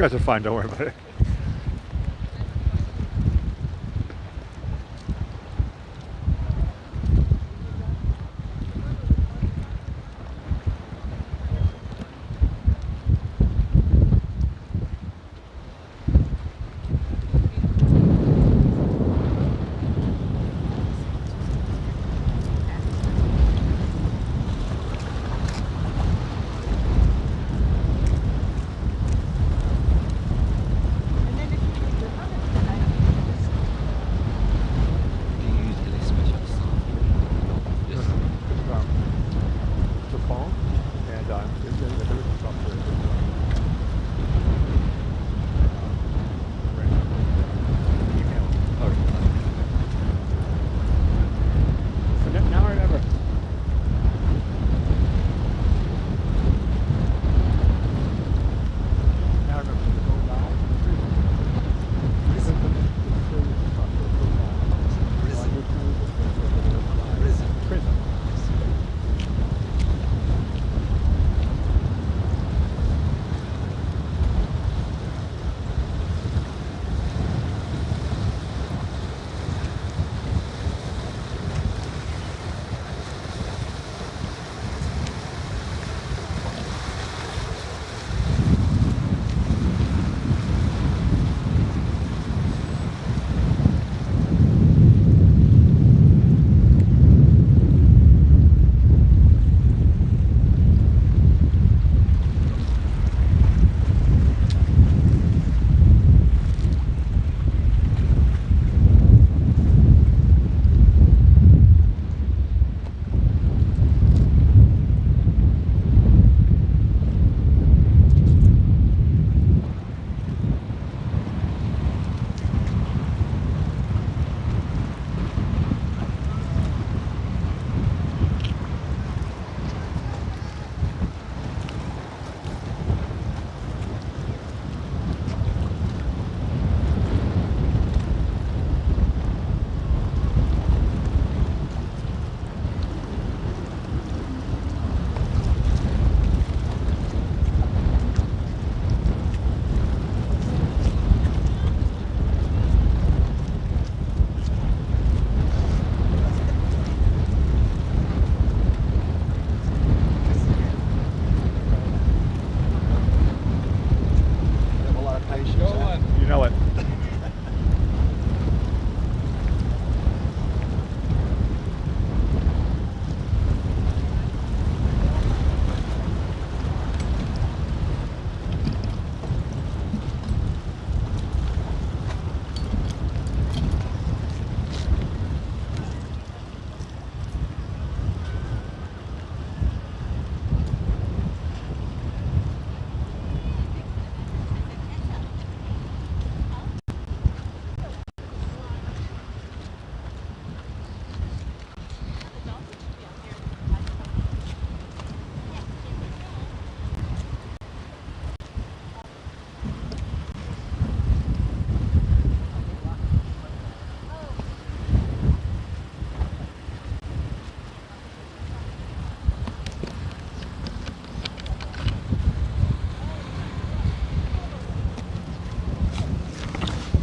guys are fine, don't worry about it.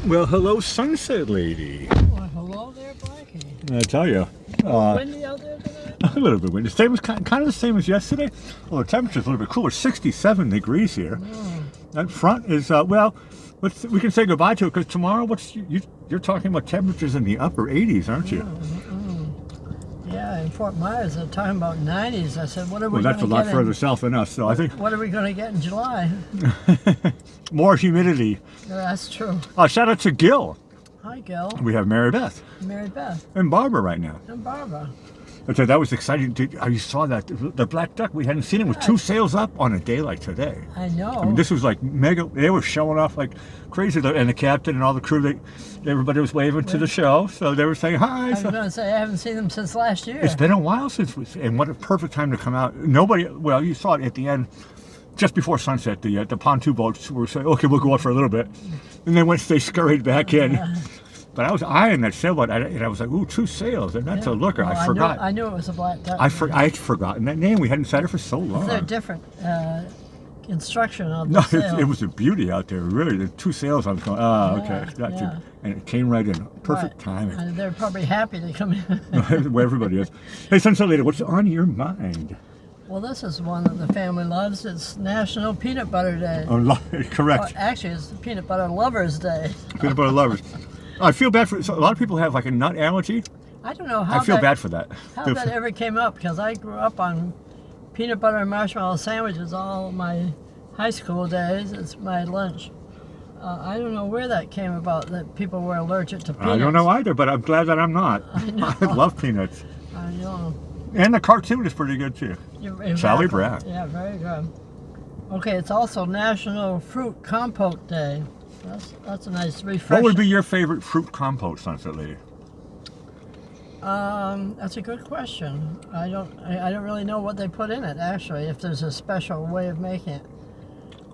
Well, hello, Sunset Lady. Well, hello there, Blackie. I tell you. Windy out there tonight? A little bit windy. Same as, kind of the same as yesterday. Well, the temperature's a little bit cooler. 67 degrees here. That front is, well, we can say goodbye to it because tomorrow, you're talking about temperatures in the upper 80s, aren't you? Yeah, in Fort Myers, they're talking about 90s. I said, what are we Well, going to get? that's a lot further south than us, so I think. What are we going to get in July? More humidity. That's true. Shout out to Gil. Hi, Gil. We have Mary Beth. Mary Beth. And Barbara right now. And Barbara. So that was exciting. You saw that the black duck, we hadn't seen it with 2 sails up on a day like today. I know. I mean, this was like mega. They were showing off like crazy, and the captain and all the crew. Everybody was waving to the show, so they were saying hi. I was going to say I haven't seen them since last year. It's been a while since and what a perfect time to come out. Nobody. Well, you saw it at the end, just before sunset. The pontoon boats were saying, "Okay, we'll go out for a little bit," and then once they scurried back in. But I was eyeing that sailboat, and I was like, "Ooh, 2 sails," and that's a looker. Well, I forgot. I knew it was a black duck. I'd forgotten that name. We hadn't said it for so long. They're different. construction of the No, sail. it was a beauty out there. Really, the 2 sails. I was going, okay, that's it. And it came right in, perfect timing. And they're probably happy to come in. Where everybody is. Hey, Sunset Lady, what's on your mind? Well, this is one that the family loves. It's National Peanut Butter Day. Oh, correct. Well, actually, it's Peanut Butter Lovers Day. Peanut butter lovers. I feel bad for. So a lot of people have like a nut allergy. I don't know how I feel bad for that. How that ever came up, because I grew up on peanut butter and marshmallow sandwiches all my high school days. It's my lunch. I don't know where that came about, that people were allergic to peanuts. I don't know either, but I'm glad that I'm not. I love peanuts. I know. And the cartoon is pretty good too. Exactly. Sally Brown. Yeah, very good. Okay, it's also National Fruit Compote Day. That's a nice refreshing. What would be your favorite fruit compote, Sunset Lady? That's a good question. I don't really know what they put in it, actually, if there's a special way of making it.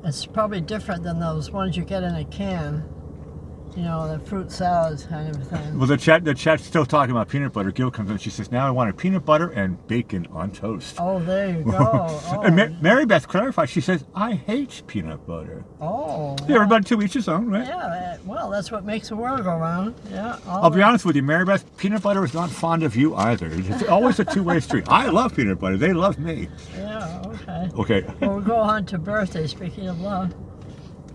It's probably different than those ones you get in a can. You know, the fruit salads kind of thing. Well, the chat's still talking about peanut butter. Gil comes in, she says, now I want a peanut butter and bacon on toast. Oh, there you go. Oh. And Mary Beth clarifies, she says, I hate peanut butter. Oh. Yeah, everybody to each his own, right? Yeah, well, that's what makes the world go round. Yeah. I'll be honest with you, Mary Beth, peanut butter is not fond of you either. It's always a two-way street. I love peanut butter. They love me. Yeah, okay. Okay. Well, we'll go on to birthdays, speaking of love.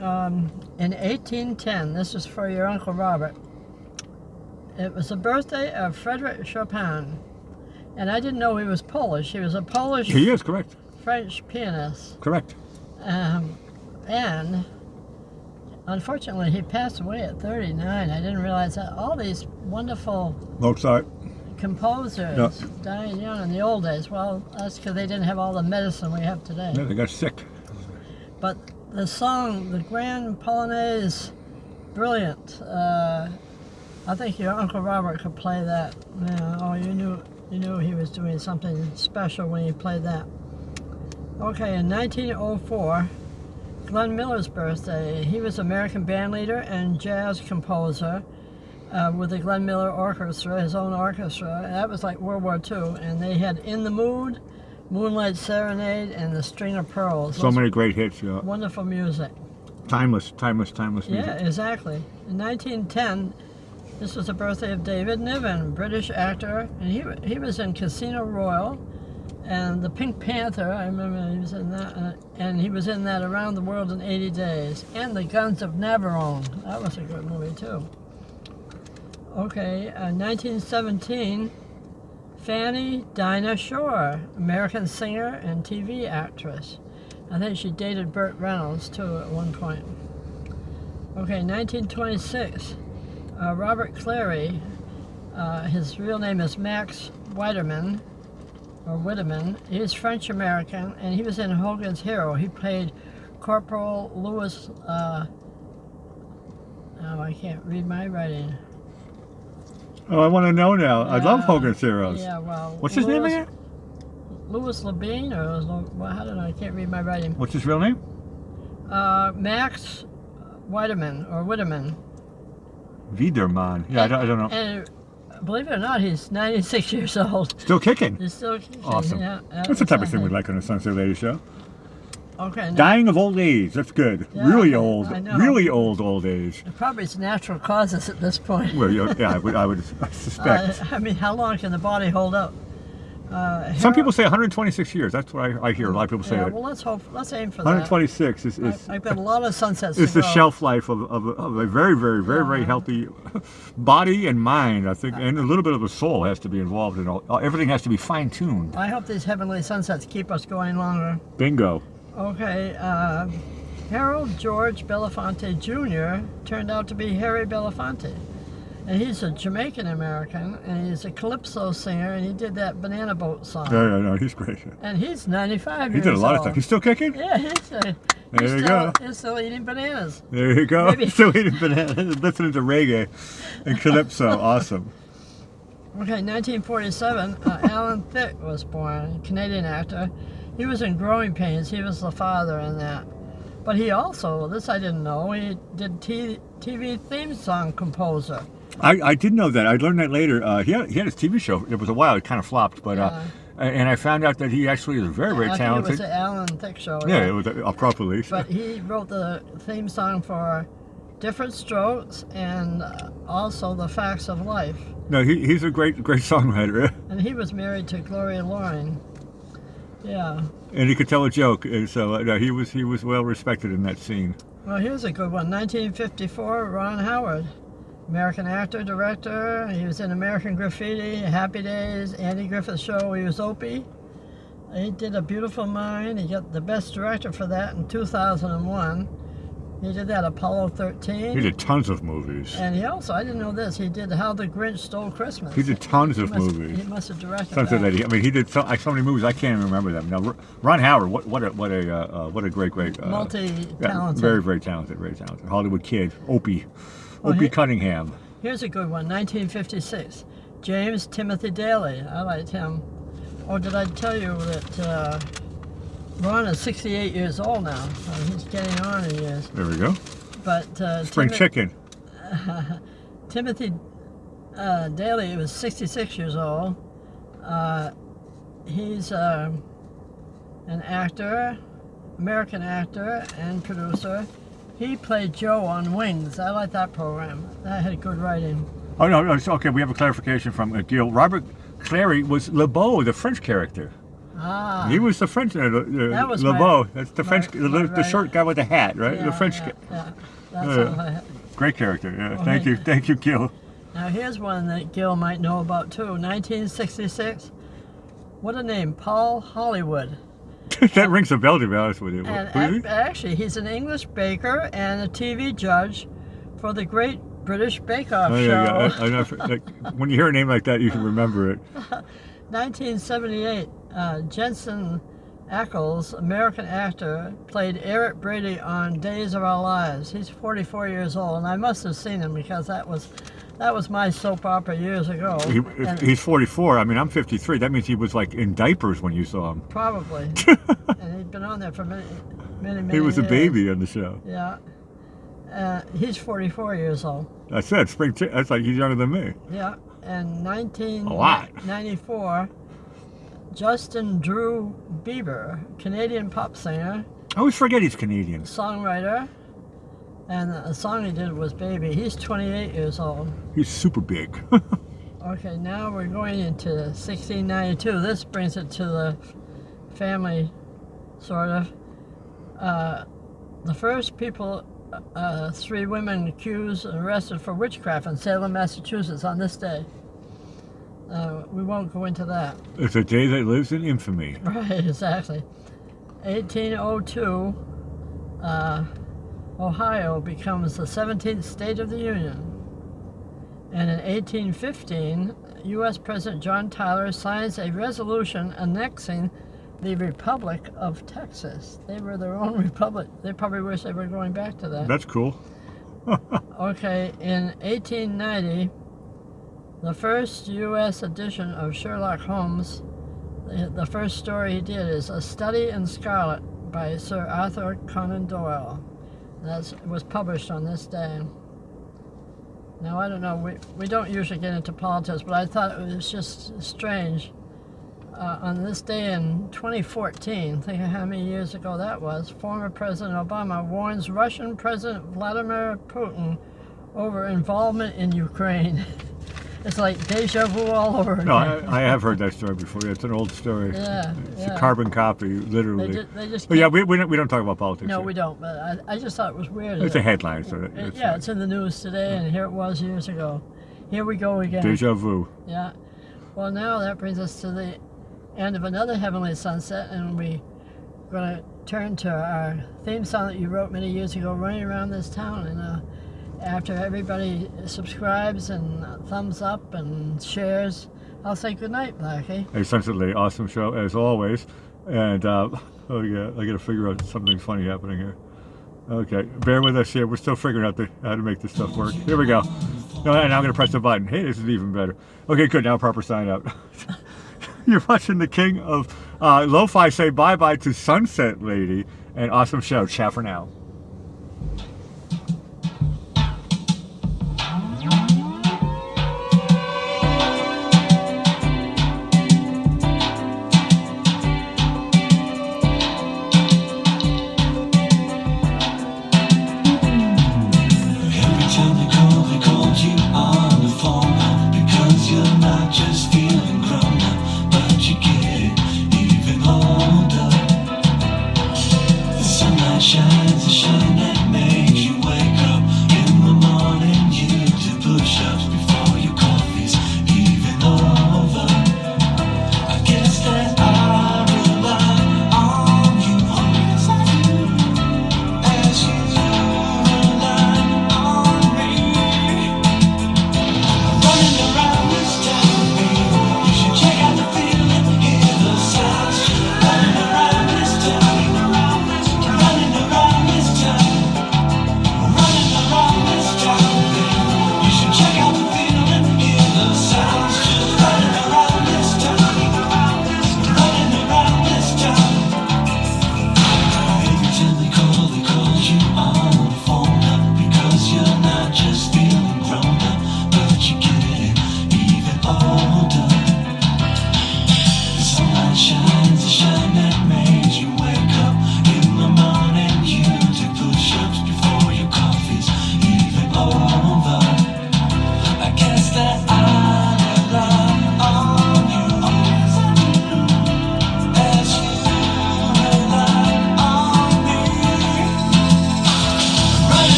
In 1810, this is for your Uncle Robert, it was the birthday of Frederick Chopin. And I didn't know he was Polish. He was a Polish He is, correct. French pianist. Correct. And unfortunately, he passed away at 39. I didn't realize that. All these wonderful Mozart. composers dying young in the old days. Well, that's because they didn't have all the medicine we have today. Yeah, they got sick. But the song, the Grand Polonaise, brilliant. I think your Uncle Robert could play that. Yeah, oh, you knew he was doing something special when he played that. Okay, in 1904, Glenn Miller's birthday. He was American bandleader and jazz composer with the Glenn Miller Orchestra, his own orchestra. That was like World War II, and they had In the Mood, Moonlight Serenade, and The String of Pearls. So many great hits, yeah. Wonderful music. Timeless music. Yeah, exactly. In 1910, this was the birthday of David Niven, British actor, and he was in Casino Royale and The Pink Panther. I remember he was in that, and he was in that Around the World in 80 Days, and The Guns of Navarone. That was a good movie too. Okay, 1917. Fanny Dinah Shore, American singer and TV actress. I think she dated Burt Reynolds too at one point. Okay, 1926. Robert Clary, his real name is Max Widerman, or Wideman. He's French-American, and he was in Hogan's Hero. He played Corporal Louis, oh, I can't read my writing. Oh, I want to know now. I love Hogan's Heroes. Yeah, well. What's his name again? Louis Labine, or well, I don't know. I can't read my writing. What's his real name? Max Widerman, or Widerman. Widerman. Yeah, I don't know. And believe it or not, he's 96 years old. Still kicking. He's still kicking. Awesome. Yeah, That's the type of thing we like on the Sunset Lady Show. Okay. Dying of old age. That's good. Yeah, Really old. I know. Really old age. Probably it's natural causes at this point. Well, yeah, I would suspect. I mean, how long can the body hold up? Some people say 126 years. That's what I hear. A lot of people say Yeah, it. well, let's aim for 126 is I've got a lot of sunsets. it's to the go. shelf life of a very healthy body and mind, I think, and a little bit of a soul has to be involved in all. Everything has to be fine-tuned. I hope these heavenly sunsets keep us going longer. Bingo. Okay, Harold George Belafonte Jr. turned out to be Harry Belafonte. And he's a Jamaican-American, and he's a calypso singer, and he did that Banana Boat song. No, he's great. And he's 95 He years did a lot of old. stuff. He's still kicking? Yeah, he's still eating bananas. There you go. Maybe. Still eating bananas, listening to reggae and calypso. Awesome. Okay, 1947, Alan Thicke was born, a Canadian actor. He was in Growing Pains. He was the father in that. But he also, this I didn't know, he did TV theme song composer. I did know that. I learned that later. He had his TV show. It was a while. It kind of flopped, but And I found out that he actually is very, very I talented. think it was the Alan Thicke show. Yeah, it was a properly. But he wrote the theme song for Different Strokes and also The Facts of Life. No, he's a great songwriter. And he was married to Gloria Loring. Yeah. And he could tell a joke, and so no, he was well respected in that scene. Well, here's a good one. 1954, Ron Howard. American actor, director. He was in American Graffiti, Happy Days, Andy Griffith Show. He was Opie. He did A Beautiful Mind. He got the best director for that in 2001. He did that Apollo 13. He did tons of movies. And he also, I didn't know this, he did How the Grinch Stole Christmas. He did tons of movies. He must have directed Something that. that he did so many movies I can't even remember them. Now Ron Howard, what a great multi-talented. very, very talented, Hollywood kid, Opie Cunningham. Here's a good one, 1956. James Timothy Daly. I liked him. Oh, did I tell you that Ron is 68 years old now? He's getting on in years. There we go. But Spring chicken. Timothy Daly was 66 years old. He's an actor, American actor and producer. He played Joe on Wings. I like that program. That had good writing. Oh no, it's okay. We have a clarification from Gil. Robert Clary was Le Beau, the French character. Ah. He was the French. That was Le Beau. my- That's the French, the short guy with the hat, right? Yeah, the French. Yeah. That's how Great character. Yeah. Well, Thank you, Gil. Now here's one that Gil might know about too. 1966. What a name, Paul Hollywood. That rings a bell, to be honest with you. And actually, he's an English baker and a TV judge for the Great British Bake Off Oh, show. yeah, I know. When you hear a name like that, you can remember it. 1978, Jensen Ackles, American actor, played Eric Brady on Days of Our Lives. He's 44 years old, and I must have seen him because that was my soap opera years ago. He's 44. I mean, I'm 53. That means he was like in diapers when you saw him. Probably. And he'd been on there for many He was years. a baby on the show. Yeah. He's 44 years old. I said that's like he's younger than me. Yeah. And A lot. 1994, Justin Drew Bieber, Canadian pop singer, I always forget he's Canadian. songwriter, and the song he did was Baby. He's 28 years old. He's super big. Okay, now we're going into 1692. This brings it to the family, sort of. The first people, 3 women accused and arrested for witchcraft in Salem, Massachusetts on this day. We won't go into that. It's a day that lives in infamy. Right, exactly. 1802, Ohio becomes the 17th state of the Union. And in 1815, U.S. President John Tyler signs a resolution annexing the Republic of Texas. They were their own republic. They probably wish they were going back to that. That's cool. Okay, in 1890, the first U.S. edition of Sherlock Holmes, the first story he did is A Study in Scarlet by Sir Arthur Conan Doyle. It was published on this day. Now, I don't know, we don't usually get into politics, but I thought it was just strange. On this day in 2014, think of how many years ago that was, former President Obama warns Russian President Vladimir Putin over involvement in Ukraine. It's like deja vu all over again. No, I have heard that story before. Yeah, it's an old story. Yeah, It's a carbon copy, literally. They just But yeah, we don't talk about politics. No, here. we don't, but I just thought it was weird. It's a headline, so It's in the news today, and here it was years ago. Here we go again. Deja vu. Yeah. Well, now that brings us to the end of another Heavenly Sunset, and we're going to turn to our theme song that you wrote many years ago, Running Around This Town. And after everybody subscribes and thumbs up and shares, I'll say goodnight, Blackie. A Sunsetly awesome show, as always. And, oh yeah, I got to figure out something funny happening here. Okay, bear with us here. We're still figuring out how to make this stuff work. Here we go. No, and I'm going to press the button. Hey, this is even better. Okay, good. Now proper sign out. You're watching the king of lo-fi say bye-bye to Sunset Lady. And awesome show. Ciao for now.